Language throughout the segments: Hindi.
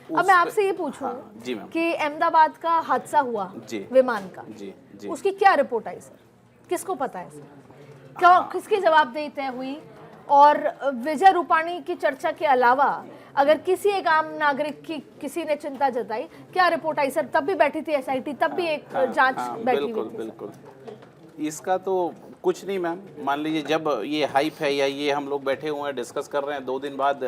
अब मैं आपसे ये पूछूं जी मैम, कि अहमदाबाद का हादसा हुआ जी विमान का, जी जी, उसकी क्या रिपोर्ट आई सर? किसको पता है सर? क्या किसकी जवाबदेही तय हुई? और विजय रूपाणी की चर्चा के अलावा अगर किसी एक आम नागरिक की किसी ने चिंता जताई, क्या रिपोर्ट आई सर? तब भी बैठी थी एसआईटी, तब भी एक जांच बैठी हुई बिल्कुल थी। बिल्कुल। इसका तो कुछ नहीं मैम, मान लीजिए जब ये हाइप है या ये हम लोग बैठे हुए हैं डिस्कस कर रहे हैं, 2 दिन बाद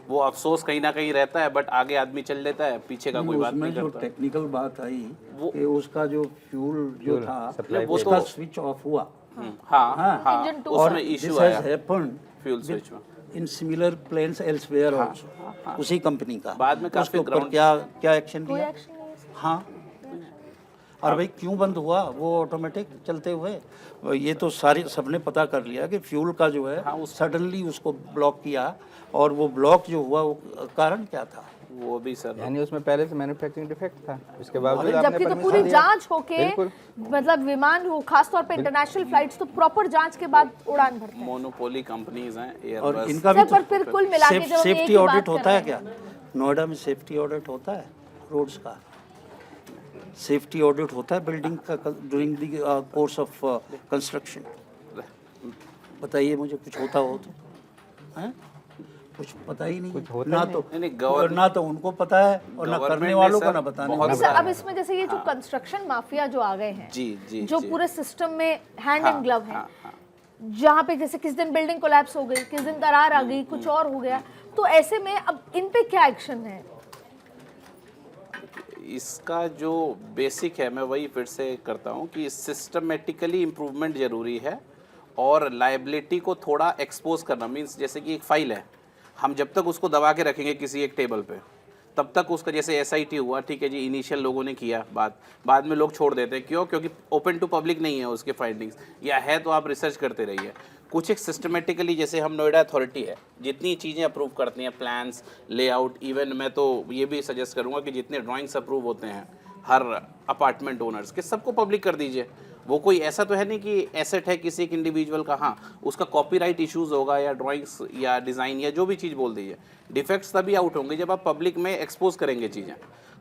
वो अफसोस कहीं ना कहीं रहता है, बट आगे आदमी चल लेता है, पीछे का कोई बात उसमें नहीं जो करता। टेक्निकल बात आई वो- कि उसका जो फ्यूल जो था वो उसका तो- स्विच ऑफ हुआ। हाँ हाँ, Engine two उसमें This इशू has आया happened फ्यूल स्विच में। in similar planes elsewhere also, उसी कंपनी का। बाद में काफी उसके ऊपर ground- क्या क्या एक्शन कोई लिया? एक्शन नहीं है सर। हाँ, और भाई क्यों बंद हुआ वो ऑटोमेटिक चलते हुए? ये तो सारी सबने पता कर लिया कि फ्यूल का जो है सडनली उसको ब्लॉक किया, और वो ब्लॉक जो हुआ वो कारण क्या था? वो भी सर यानी उसमें पहले से मैन्युफैक्चरिंग डिफेक्ट था, उसके बावजूद आपने जबकि तो परमिशन पूरी दिया। जांच होके बिल्कुल। मतलब विमान हो, खासतौर पे इंटरनेशनल फ्लाइट्स तो प्रॉपर जांच के बाद उड़ान भरते हैं। मोनोपोली कंपनीज हैं और एयरबस। इनका भी सर, पर फिर कुल मिला के जब हम एक सेफ्टी ही बात ऑडिट कर होता रहे है हैं। क्या? नोएडा में सेफ्टी ऑडिट होता है रोड्स का? सेफ्टी ऑडिट होता है बिल्डिंग का during the course of construction? बताइए मुझे, कुछ होता हो तो हैं? कुछ पता ही नहीं, ना तो ना तो उनको पता है और ना करने वालों को, ना बताने वालों सर, अब इसमें जैसे ये जो कंस्ट्रक्शन माफिया जो आ गए हैं, जी जी जो जी। पूरे सिस्टम में हैंड इन ग्लव है, जहाँ पे जैसे किस दिन बिल्डिंग कोलैप्स हो गई, किस दिन दरार आ गई, कुछ और हो गया, तो ऐसे में अब इन पे क्या एक्शन है? इसका जो बेसिक है, मैं वही फिर से करता हूँ कि सिस्टमेटिकली इम्प्रूवमेंट जरूरी है, और लाइबिलिटी को थोड़ा एक्सपोज करना। मीन्स जैसे कि एक फाइल है, हम जब तक उसको दबा के रखेंगे किसी एक टेबल पे, तब तक उसका, जैसे एसआईटी हुआ, ठीक है जी, इनिशियल लोगों ने किया, बाद में लोग छोड़ देते हैं। क्यों? क्योंकि ओपन टू पब्लिक नहीं है उसके फाइंडिंग्स, या है तो आप रिसर्च करते रहिए। कुछ एक सिस्टमेटिकली, जैसे हम नोएडा अथॉरिटी है, जितनी चीज़ें अप्रूव करती हैं, प्लान्स, लेआउट, इवन मैं तो ये भी सजेस्ट करूँगा कि जितने ड्राइंग्स अप्रूव होते हैं हर अपार्टमेंट ओनर्स के, सबको पब्लिक कर दीजिए। वो कोई ऐसा तो है नहीं कि एसेट है किसी एक इंडिविजुअल का, हाँ उसका कॉपीराइट इश्यूज होगा, या ड्राइंग्स या डिज़ाइन या जो भी चीज़ बोल दीजिए, डिफेक्ट्स तभी आउट होंगे जब आप पब्लिक में एक्सपोज करेंगे चीज़ें।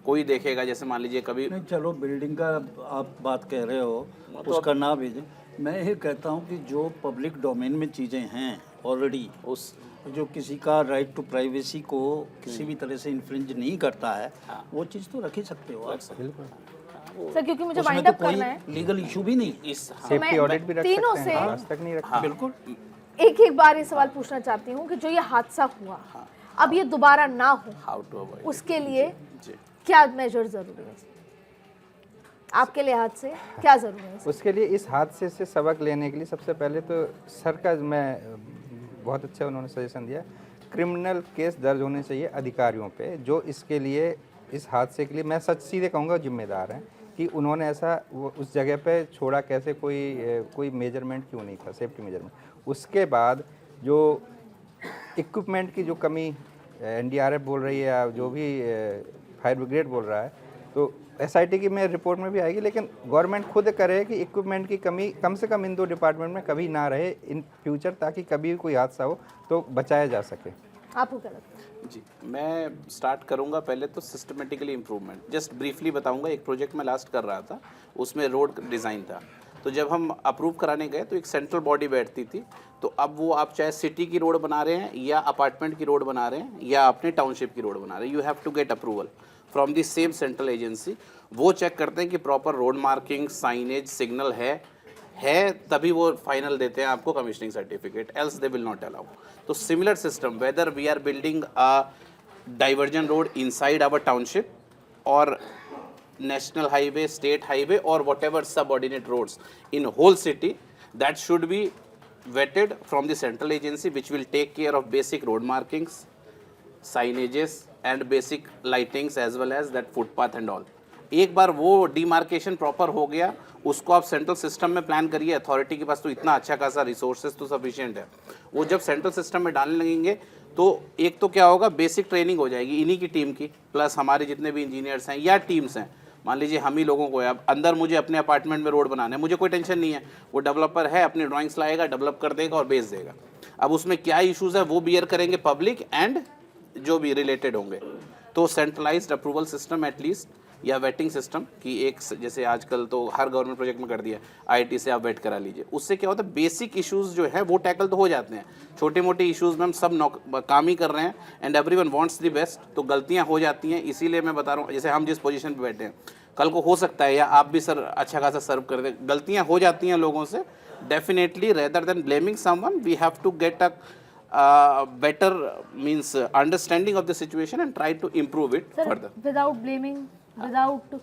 कोई देखेगा, जैसे मान लीजिए कभी नहीं, चलो बिल्डिंग का आप बात कह रहे हो, उसका ना भेजें। मैं ये कहता हूँ कि जो पब्लिक डोमेन में चीज़ें हैं ऑलरेडी, उस जो किसी का राइट टू प्राइवेसी को किसी भी तरह से इन्फ्रिंज नहीं करता है, वो चीज़ तो रख ही सकते हो आप। सर, क्योंकि मुझे उसमें वाइंड तो अप कोई करना है, लीगल इशू भी नहीं। इस सेफ्टी ऑडिट भी रख तीनों सकते हैं, से- आज तक नहीं रखा। बिल्कुल। एक बार ये सवाल पूछना चाहती हूँ कि जो ये हादसा हुआ, अब ये दोबारा ना हो, हाउ टू अवॉइड, उसके लिए जी। क्या मेजर जरूरी है आपके लिहाज से? क्या जरूरी है? उसके लिए इस हादसे से सबक लेने के लिए सबसे पहले तो सर का मैं बहुत अच्छा उन्होंने सजेशन दिया, क्रिमिनल केस दर्ज होने चाहिए अधिकारियों पे, जो इसके लिए, इस हादसे के लिए मैं सच सीधे कहूँगा जिम्मेदार हैं, कि उन्होंने ऐसा वो उस जगह पे छोड़ा कैसे, कोई मेजरमेंट क्यों नहीं था, सेफ्टी मेजरमेंट। उसके बाद जो इक्विपमेंट की जो कमी एनडीआरएफ बोल रही है, या जो भी फायर ब्रिगेड बोल रहा है, तो एसआईटी की में रिपोर्ट में भी आएगी, लेकिन गवर्नमेंट खुद करे कि इक्विपमेंट की कमी कम से कम इन 2 डिपार्टमेंट में कभी ना रहे इन फ्यूचर, ताकि कभी कोई हादसा हो तो बचाया जा सके। आपको क्या लगता है? जी, मैं स्टार्ट करूंगा पहले तो सिस्टमेटिकली इम्प्रूवमेंट। जस्ट ब्रीफली बताऊंगा, एक प्रोजेक्ट में लास्ट कर रहा था, उसमें रोड डिज़ाइन था। तो जब हम अप्रूव कराने गए तो एक सेंट्रल बॉडी बैठती थी, तो अब वो आप चाहे सिटी की रोड बना रहे हैं, या अपार्टमेंट की रोड बना रहे हैं, या अपने टाउनशिप की रोड बना रहे हैं, you have to get approval from the same central agency. वो चेक करते हैं कि proper road marking, signage, signal है, तभी वो फाइनल देते हैं आपको commissioning certificate, else they will not allow. तो similar system, whether we are building a diversion road inside our township, और national highway, state highway, or whatever subordinate roads in whole city, that should be vetted from the central agency, which will take care of basic road markings, signages and basic lightings as well as that footpath and all. एक बार वो डिमार्केशन प्रॉपर हो गया, उसको आप सेंट्रल सिस्टम में प्लान करिए। अथॉरिटी के पास तो इतना अच्छा खासा रिसोर्सेज तो सफिशिएंट है, वो जब सेंट्रल सिस्टम में डालने लगेंगे तो एक तो क्या होगा, बेसिक ट्रेनिंग हो जाएगी इन्हीं की टीम की, प्लस हमारे जितने भी इंजीनियर्स हैं या टीम्स हैं। मान लीजिए हम ही लोगों को है, अब अंदर मुझे अपने अपार्टमेंट में रोड बनाना है, मुझे कोई टेंशन नहीं है, वो डेवलपर है, अपनी ड्राइंग्स लाएगा, डेवलप कर देगा और बेच देगा। अब उसमें क्या इश्यूज़ है वो बियर करेंगे पब्लिक एंड जो भी रिलेटेड होंगे। तो सेंट्रलाइज्ड अप्रूवल सिस्टम एटलीस्ट या वेटिंग सिस्टम कि एक जैसे आजकल तो हर गवर्नमेंट प्रोजेक्ट में कर दिया आईटी से आप वेट करा लीजिए, उससे क्या होता है बेसिक इश्यूज जो है वो टैकल तो हो जाते हैं, छोटे मोटे इश्यूज में हम सब काम ही कर रहे हैं and everyone wants the best, तो गलतियां हो जाती हैं। इसीलिए मैं बता रहा हूँ जैसे हम जिस पोजीशन पे बैठे हैं कल को हो सकता है या आप भी सर अच्छा खासा सर्व कर दें, गलतियां हो जाती हैं लोगों से, definitely rather than blaming someone we have to get a better means understanding of the situation and try to improve it further. Without blaming, without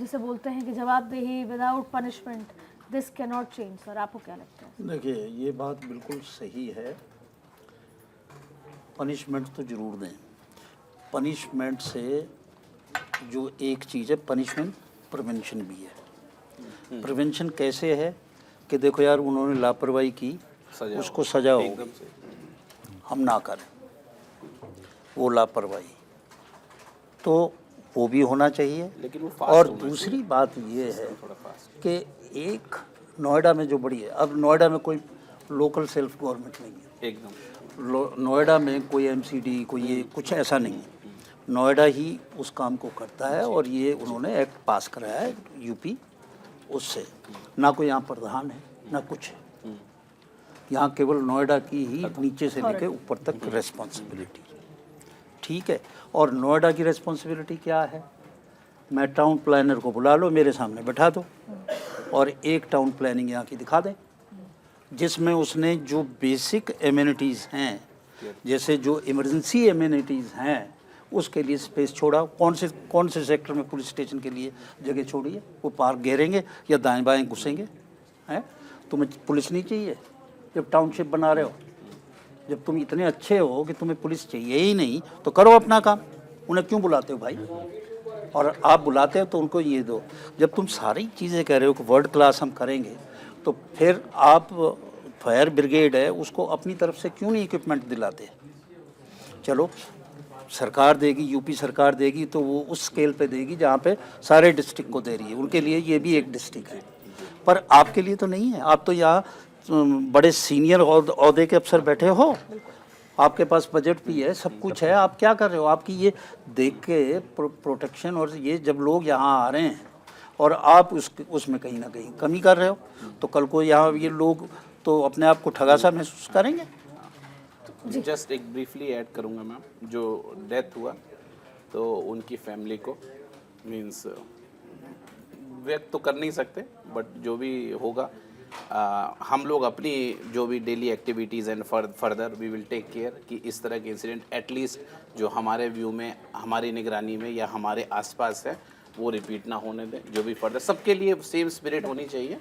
जिसे बोलते हैं कि जवाबदेही, without punishment, this can not change. Sir आपको क्या लगता है? देखिए ये बात बिल्कुल सही है, पनिशमेंट तो ज़रूर दें। पनिशमेंट से जो एक चीज़ है, पनिशमेंट प्रिवेंशन भी है। प्रिवेंशन कैसे है कि देखो यार उन्होंने लापरवाही की, सजा उसको सजा होगी, एकदम से हम ना करें वो लापरवाही, तो वो भी होना चाहिए। लेकिन वो fast और होना दूसरी बात ये है थोड़ा फास्ट। कि एक नोएडा में जो बड़ी है, अब नोएडा में कोई लोकल सेल्फ गवर्नमेंट नहीं है, एकदम नोएडा में कोई एमसीडी कोई ये कुछ ऐसा नहीं है, नोएडा ही उस काम को करता है और ये उन्होंने एक्ट पास कराया है यूपी उससे, ना कोई यहाँ प्रधान है ना कुछ है, यहाँ केवल नोएडा की ही नीचे से लेकर ऊपर तक रेस्पॉन्सिबिलिटी, ठीक है। और नोएडा की रेस्पॉन्सिबिलिटी क्या है, मैं टाउन प्लानर को बुला लो, मेरे सामने बैठा दो और एक टाउन प्लानिंग यहाँ की दिखा दें जिसमें उसने जो बेसिक एमिनिटीज़ हैं, जैसे जो इमरजेंसी एमिनिटीज़ हैं उसके लिए स्पेस छोड़ा। कौन से सेक्टर में पुलिस स्टेशन के लिए जगह छोड़ी है? वो पार्क घेरेंगे या दाएं बाएं घुसेंगे? हैं, तुम्हें पुलिस नहीं चाहिए जब टाउनशिप बना रहे हो? जब तुम इतने अच्छे हो कि तुम्हें पुलिस चाहिए ही नहीं तो करो अपना काम, उन्हें क्यों बुलाते हो भाई? और आप बुलाते हो तो उनको ये दो। जब तुम सारी चीज़ें कह रहे हो कि वर्ल्ड क्लास हम करेंगे, तो फिर आप फायर ब्रिगेड है उसको अपनी तरफ से क्यों नहीं इक्विपमेंट दिलाते? चलो सरकार देगी, यूपी सरकार देगी तो वो उस स्केल पे देगी जहाँ पे सारे डिस्ट्रिक्ट को दे रही है, उनके लिए ये भी एक डिस्ट्रिक्ट है, पर आपके लिए तो नहीं है। आप तो यहाँ बड़े सीनियर ओहदे के अफसर बैठे हो, आपके पास बजट भी है, सब कुछ है, आप क्या कर रहे हो? आपकी ये देख के प्रोटेक्शन और ये जब लोग यहाँ आ रहे हैं और आप उसमें कहीं ना कहीं कमी कर रहे हो, तो कल को यहाँ ये लोग तो अपने आप को ठगा सा महसूस करेंगे। जस्ट एक ब्रीफली ऐड करूँगा मैम, जो डेथ हुआ तो उनकी फैमिली को मीन्स व्यक्त तो कर नहीं सकते, बट जो भी होगा हम लोग अपनी जो भी daily activities and further we will take care कि इस तरह के इंसिडेंट एटलीस्ट जो हमारे व्यू में, हमारी निगरानी में या हमारे आसपास है वो रिपीट ना होने दें। जो भी फर्दर सबके लिए सेम स्पिरिट होनी चाहिए